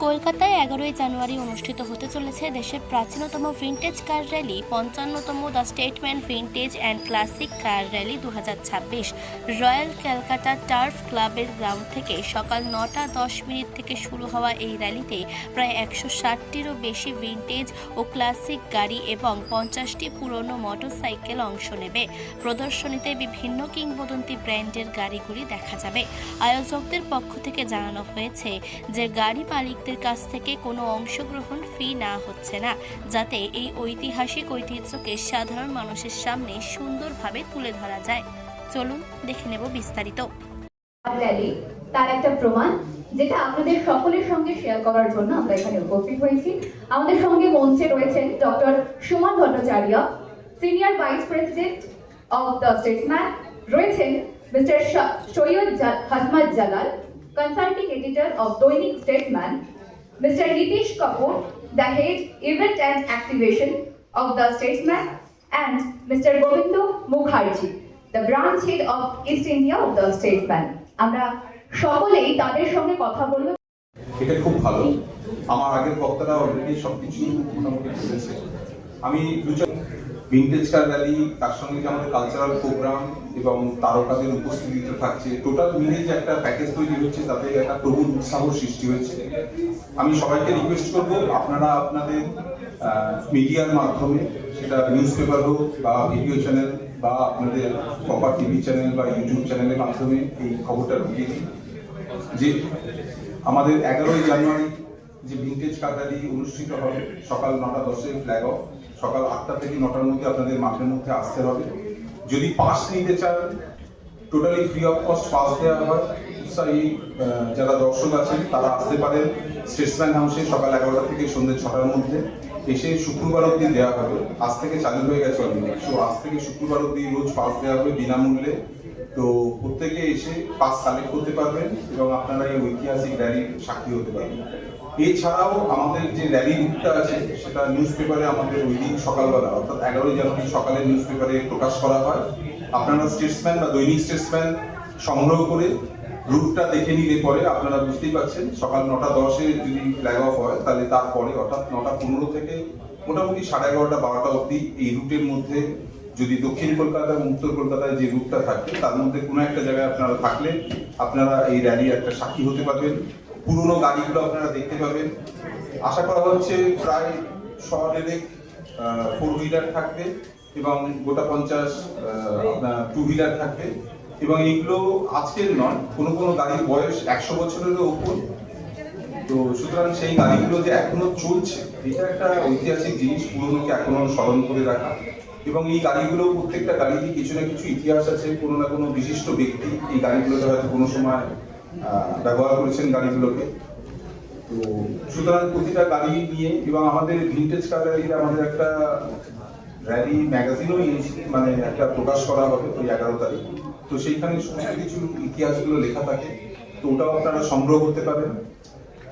কলকাতায় 11ই জানুয়ারি অনুষ্ঠিত হতে চলেছে দেশের প্রাচীনতম ভিন্টেজ কার র্যালি 55তম the Statesman vintage and classic car rally 2026 royal Calcutta turf ক্লাবের গ্রাউন্ড থেকে সকাল 9টা 10 মিনিট থেকে শুরু হওয়া এই র্যালিতে প্রায় 160টিরও বেশি ভিন্টেজ ও ক্লাসিক গাড়ি এবং 50টি পুরনো মোটরসাইকেল অংশ নেবে। প্রদর্শনীতে বিভিন্ন কিংবদন্তি ব্র্যান্ডের গাড়িগুলি দেখা যাবে। আয়োজকদের পক্ষ থেকে জানানো হয়েছে যে গাড়ি মালিকদের কাছ থেকে কোনো অংশগ্রহণ ফি না হচ্ছে না, যাতে এই ঐতিহাসিক ঐতিহ্যকে সাধারণ মানুষের সামনে সুন্দরভাবে তুলে ধরা যায়। চলুন দেখে নেব বিস্তারিত। র্যালি তার একটা প্রমাণ, যেটা আপনাদের সকলের সঙ্গে শেয়ার করার জন্য আমরা এখানে উপস্থিত হয়েছি। আমাদের সঙ্গে মঞ্চে রয়েছেন doctor Suman Bhattacharya, senior vice president of the Statesman, রয়েছেন mister Syed Hasmat Jalal, consulting editor of Dainik Statesman, Mr. Nitish Kapoor, the head event and activation of the Statesman, and Mr. Govindo Mukherjee, the branch head of East India of the Statesman. আমরা সকলেই তাদের সঙ্গে কথা বলব। এটা খুব ভালো। আমার আগের বক্তারা অলরেডি সবকিছু মোটামুটি বলেছে। আমি ভিন্টেজ কার র্যালি, তার সঙ্গে যে আমাদের কালচারাল প্রোগ্রাম এবং তারকাদের উপস্থিতিতে থাকছে, টোটাল মিলে যে একটা প্যাকেজ তৈরি হচ্ছে, তাতে একটা প্রবল উৎসাহ সৃষ্টি হয়েছে। আমি সবাইকে রিকোয়েস্ট করবো, আপনারা আপনাদের মিডিয়ার মাধ্যমে, সেটা নিউজ পেপার হোক বা ভিডিও চ্যানেল বা আপনাদের প্রপার টিভি চ্যানেল বা ইউটিউব চ্যানেলের মাধ্যমে এই খবরটা ঢুকিয়ে দিন যে আমাদের 11ই জানুয়ারি যে ভিন্টেজ কার র্যালি অনুষ্ঠিত হবে সকাল 9টা 10-এ ফ্ল্যাগ অফ। সকাল 8টা থেকে 9টার মধ্যে আপনাদের মাঠের মধ্যে আসতে হবে। যদি পাস নিতে চান, totally free of cost pass দেওয়া হয়। উৎসাহী যারা দর্শক আছেন তারা আসতে পারেন স্টেটসম্যান হাউসে সকাল 11টা থেকে সন্ধ্যে 6টার মধ্যে। এসে শুক্রবার অবধি দেওয়া হবে। আজ থেকে চালু হয়ে গেছে অলরেডি। সো আজ থেকে শুক্রবার অবধি রোজ পাস দেওয়া হবে বিনামূল্যে। তো প্রত্যেকে এসে পাস কালেক্ট করতে পারবেন এবং আপনারা এই ঐতিহাসিক র্যালির সাক্ষী হতে পারবেন। এছাড়াও আমাদের যে র্যালি রুটটা আছে, সেটা নিউজ পেপারে আমাদের ওই দিন সকালবেলা, অর্থাৎ 11ই জানুয়ারি সকালে নিউজ পেপারে প্রকাশ করা হয়। আপনারা স্টেটসম্যান বা দৈনিক স্টেটসম্যান সংগ্রহ করে রুটটা দেখে নিলে পরে আপনারা বুঝতেই পারছেন, সকাল 9টা 10-এ যদি ফ্ল্যাগ অফ হয়, তাহলে তারপরে অর্থাৎ 9টা 15 থেকে মোটামুটি 11:30 12টা অবধি এই রুটের মধ্যে যদি দক্ষিণ কলকাতা এবং উত্তর কলকাতায় যে রুটটা থাকবে, তার মধ্যে কোনো একটা জায়গায় আপনারা থাকলে আপনারা এই র্যালির একটা সাক্ষী হতে পারবেন। পুরনো গাড়িগুলো আপনারা দেখতে পাবেন। আশা করা হচ্ছে প্রায় 100 ফোর হুইলার থাকবে এবং গোটা 50 আপনার টু হুইলার থাকবে। এবং এইগুলো আজকের নয়, কোনো গাড়ির বয়স 100 বছরেরও উপর। তো সুতরাং সেই গাড়িগুলো যে এখনো চলছে, এটা একটা ঐতিহাসিক জিনিস, পুরনোকে এখনো স্মরণ করে রাখা। এবং এই গাড়িগুলো প্রত্যেকটা গাড়িরই কিছু না কিছু ইতিহাস আছে। কোনো না কোনো বিশিষ্ট ব্যক্তি এই গাড়িগুলোকে হয়তো কোনো সময় ব্যবহার করেছেন গাড়িগুলোকে। তো সুতরাং প্রতিটা গাড়ি নিয়ে, এবং আমাদের ভিন্টেজ কার র্যালিতে আমাদের একটা র্যালি ম্যাগাজিনও মানে একটা প্রকাশ করা হবে ওই 11 তারিখ। তো সেইখানে সমস্ত কিছু ইতিহাসগুলো লেখা থাকে, তো ওটাও আপনারা সংগ্রহ করতে পারেন।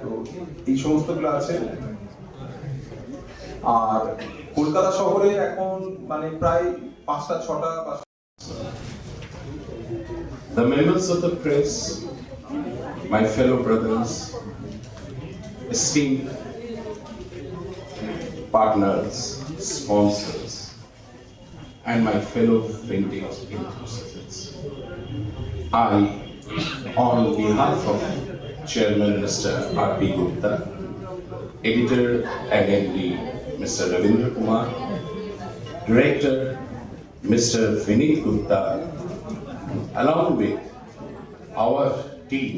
তো এই সমস্তগুলো আছে। আর কলকাতা শহরে এখন মানে প্রায় 5টা 6টা। The members of the press, my fellow brothers, esteemed partners, sponsors, and my fellow vintage enthusiasts, I, on behalf of Chairman Mr. R.P. Gupta, Editor and MD Mr. Ravindra Kumar, Director Mr. Vinit Gupta, along with our team,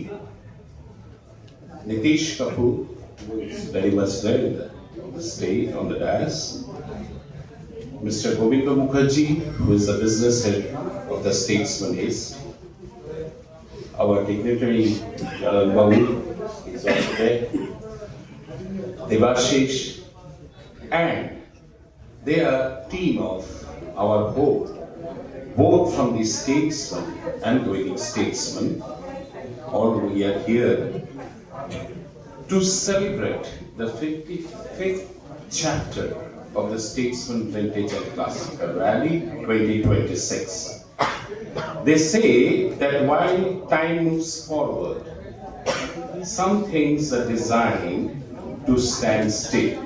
Nitish Kapoor, who is very much there in the stage on the dais, Mr. Govindo Mukherjee, who is the business head of the Statesman East, our dignitary Jalal Babu is also there, Devashish, and they are team of our board, both from the Statesman and Dainik Statesman. All we are here to celebrate the 55th chapter of the Statesman Vintage and Classic Rally 2026. They say that while time moves forward, some things are designed to stand still.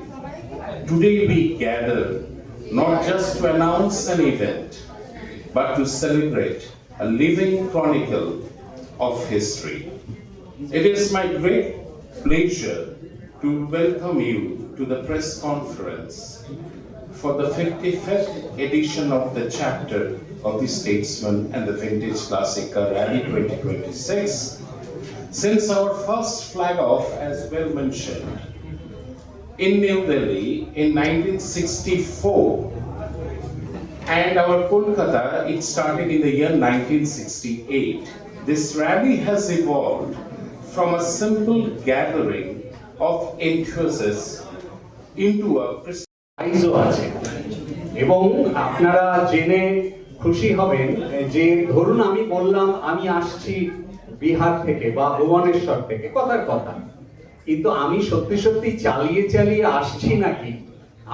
Today we gather not just to announce an event, but to celebrate a living chronicle of history. It is my great pleasure to welcome you to the press conference for the 55th edition of the chapter of the Statesman and the Vintage Classic Car Rally 2026. Since our first flag off, as well mentioned, in New Delhi in 1964, and our Kolkata, it started in the year 1968. This rally has evolved from a simple gathering of enthusiasts into a প্রাইজও আছে এবং আপনারা জেনে খুশি হবেন যে ধরুন আমি বললাম আমি আসছি বিহার থেকে বা ভুবনেশ্বর থেকে, কথার কথা, কিন্তু আমি সত্যি সত্যি চালিয়ে চালিয়ে আসছি নাকি।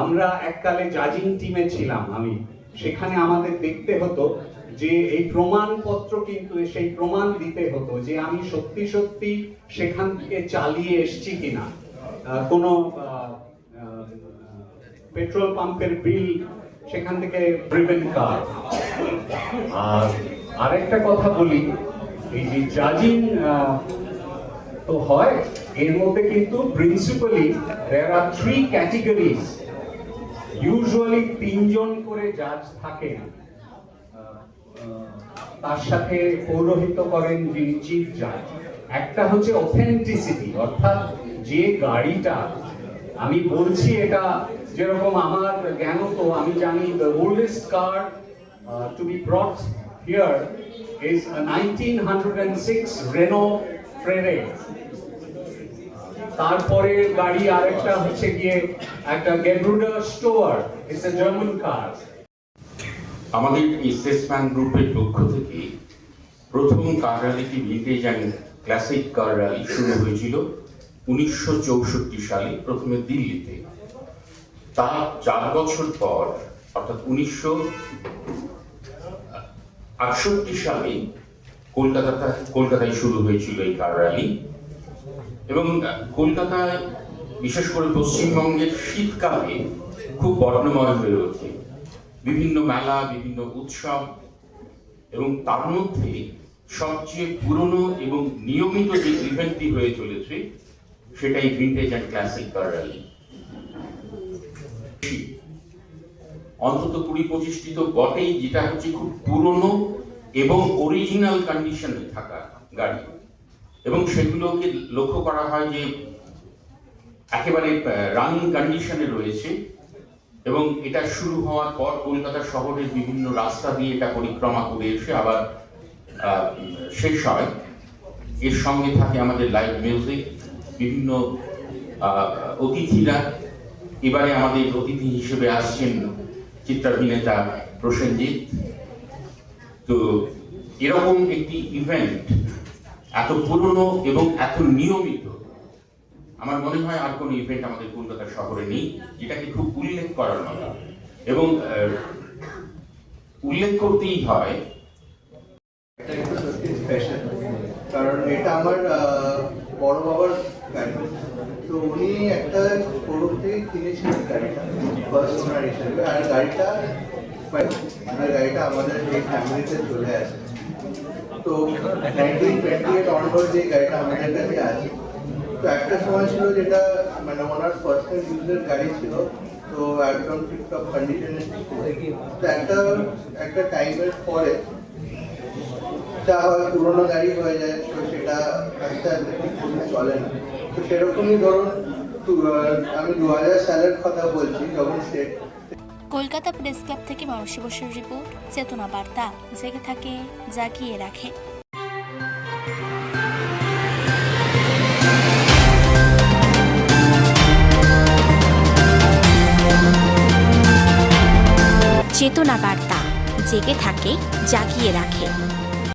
আমরা এককালে জাজিং টিমে ছিলাম, আমি সেখানে আমাদের দেখতে হতো যে এই প্রমাণপত্র, কিন্তু সেই প্রমাণ দিতে হতো যে আমি সত্যি সত্যি সেখান থেকে চালিয়ে এসছি কিনা। কোনো পেট্রোল পাম্পের বিল সেখান থেকে ড্রিভেন কার। আর আরেকটা কথা বলি, এই যে জাজিং তো হয়, এর মধ্যে কিন্তু প্রিন্সিপালি দেয়ার আর 3 ক্যাটেগরিজ। ইউজুয়ালি 3 জন করে জাজ থাকেন, তার সাথে পৌরোহিত্য করেন যিনি চিফ জাজ। একটা হচ্ছে অথেন্টিসিটি, অর্থাৎ যে গাড়িটা আমি বলছি, এটা যেরকম আমার জ্ঞান তো আমি জানি the oldest car to be brought here is a 1906 Renault Freddy. তারপরে গাড়ি আরেকটা হচ্ছে গিয়ে একটা Gebruder Stoer, it's a German car. আমাদের এই স্টেটসম্যান গ্রুপের পক্ষ থেকে প্রথম কার র্যালিটি vintage and classic car rally শুরু হয়েছিল 1964 সালে, প্রথমে দিল্লিতে। তার 4 বছর পর, অর্থাৎ 1968 সালে কলকাতায় শুরু হয়েছিল এই কার র্যালি। এবং কলকাতায়, বিশেষ করে পশ্চিমবঙ্গের শীতকালে খুব বর্ণময় হয়ে ওঠে, বিভিন্ন মেলা, বিভিন্ন উৎসব, এবং তার মধ্যে সবচেয়ে পুরনো এবং নিয়মিত যে ইভেন্টটি হয়ে চলেছে সেটাই vintage and classic car rally. অন্তত 20-25টি তো বটেই, যেটা হচ্ছে খুব পুরনো এবং অরিজিনাল কন্ডিশনে থাকা গাড়ি, এবং সেগুলোকে লক্ষ্য করা হয় যে একেবারে রানিং কন্ডিশনে রয়েছে। এবং এটা শুরু হওয়ার পর কলকাতা শহরের বিভিন্ন রাস্তা দিয়ে এটা পরিক্রমা করে এসে আবার শেষ হয়। এর সঙ্গে থাকে আমাদের লাইভ মিউজিক, বিভিন্ন অতিথিরা। এবারে আমাদের অতিথি হিসেবে আসছেন চিত্রাভিনেতা প্রসেনজিৎ। তো এরকম একটি ইভেন্ট এত পুরনো এবং এত নিয়মিত আমার মনে হয় আর কোনো ইভেন্ট আমাদের কলকাতা শহরে নেই, যেটাকে খুব উল্লেখ করার মতো। এবং উল্লেখ করতেই হয়, কারণ এটা আমার বড় বাবার গাড়ি। তো উনি একটা শোরুম থেকে কিনেছিলেন গাড়িটা ফার্স্ট ওনার হিসেবে, আর গাড়িটা আমাদের এই ফ্যামিলিতে চলে আসে। তো 1928 অনওয়ার্ড যে গাড়িটা আমাদের কাছে আছে। তো একটা সময় ছিল যেটা মানে ওনার পার্সোনাল ইউজের গাড়ি ছিল, তো একদম টিপটপ কন্ডিশনে। তো একটা টাইমের পরে যা হয় পুরোনো গাড়ি হয়ে যায়, তো সেটা আস্তে আস্তে ঠিক চলে না। তো সেরকমই ধরুন আমি 2000 সালের কথা বলছি, যখন কলকাতা প্রেস ক্লাব থেকে মানসী বসুর রিপোর্ট, চেতনা বার্তা, জেগে থাকে, জাগিয়ে রাখে। চেতনা বার্তা, জেগে থাকে, জাগিয়ে রাখে।